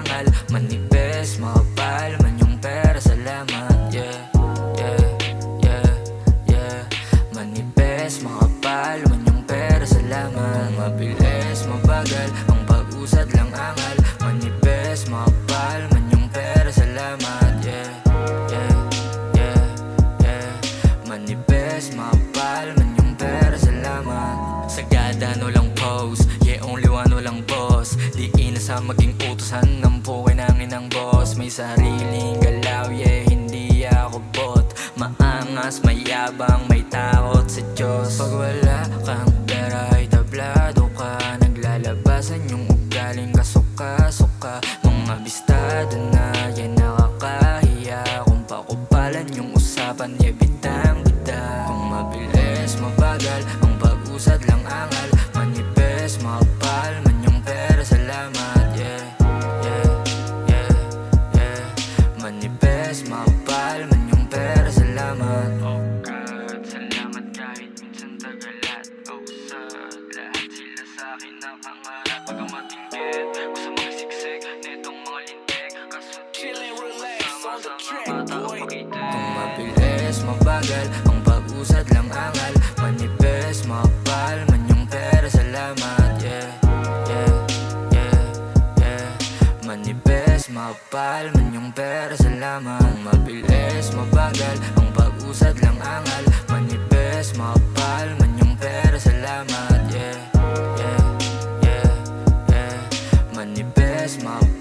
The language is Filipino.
angal. Manipis, makapal man yung pera, salamat. Yeah, yeah, yeah, yeah. Manipis, makapal man yung pera, salamat. Kung mabilis, mabagal, ang pag-usad lang angal. Manipis, makapal man yung pera, salamat. Yeah, yeah, yeah, yeah. Manipis, makapal man yung pera, salamat. Sagada, no lang pose, yeah, only one, walang boss. Di inasa maging utusan ng puke ng inang boss. May sariling galaw, yeah, hindi ako bot. Maangas, mayabang, may takot sa Diyos. Pag wala kang pera ay tablado ka. Naglalabasan yung ugaling kasuka-suka. Mga bistado na, yan nakakahiya. Kung pakupalan yung usapan, yeah, bidang-bida. Kung mabilis, mabagal, ang pag-usad lang angal. Manipis, makapal man yung pera, salamat. Yeah, yeah, yeah, yeah. Manipis, makapal man yung pera, salamat. Oh God, salamat kahit minsan tagalat. Oh sa lahat sila sa'kin nakangarap. Pagka matinggit, gusto makisiksik netong mga lintik. Kaso chillin', relax on the track, boy. Kung mabilis, mabagal, ang pag-usad lang angal. Manipis, makapal man yung pera, salamat. Yeah, yeah, yeah, yeah. Manipis, makapal man yung pera, salamat. Kung mabilis, mabagal, ang pag-usad lang angal. Manipis, makapal man yung pera, salamat. Yeah, yeah, yeah, yeah. Manipis, makapal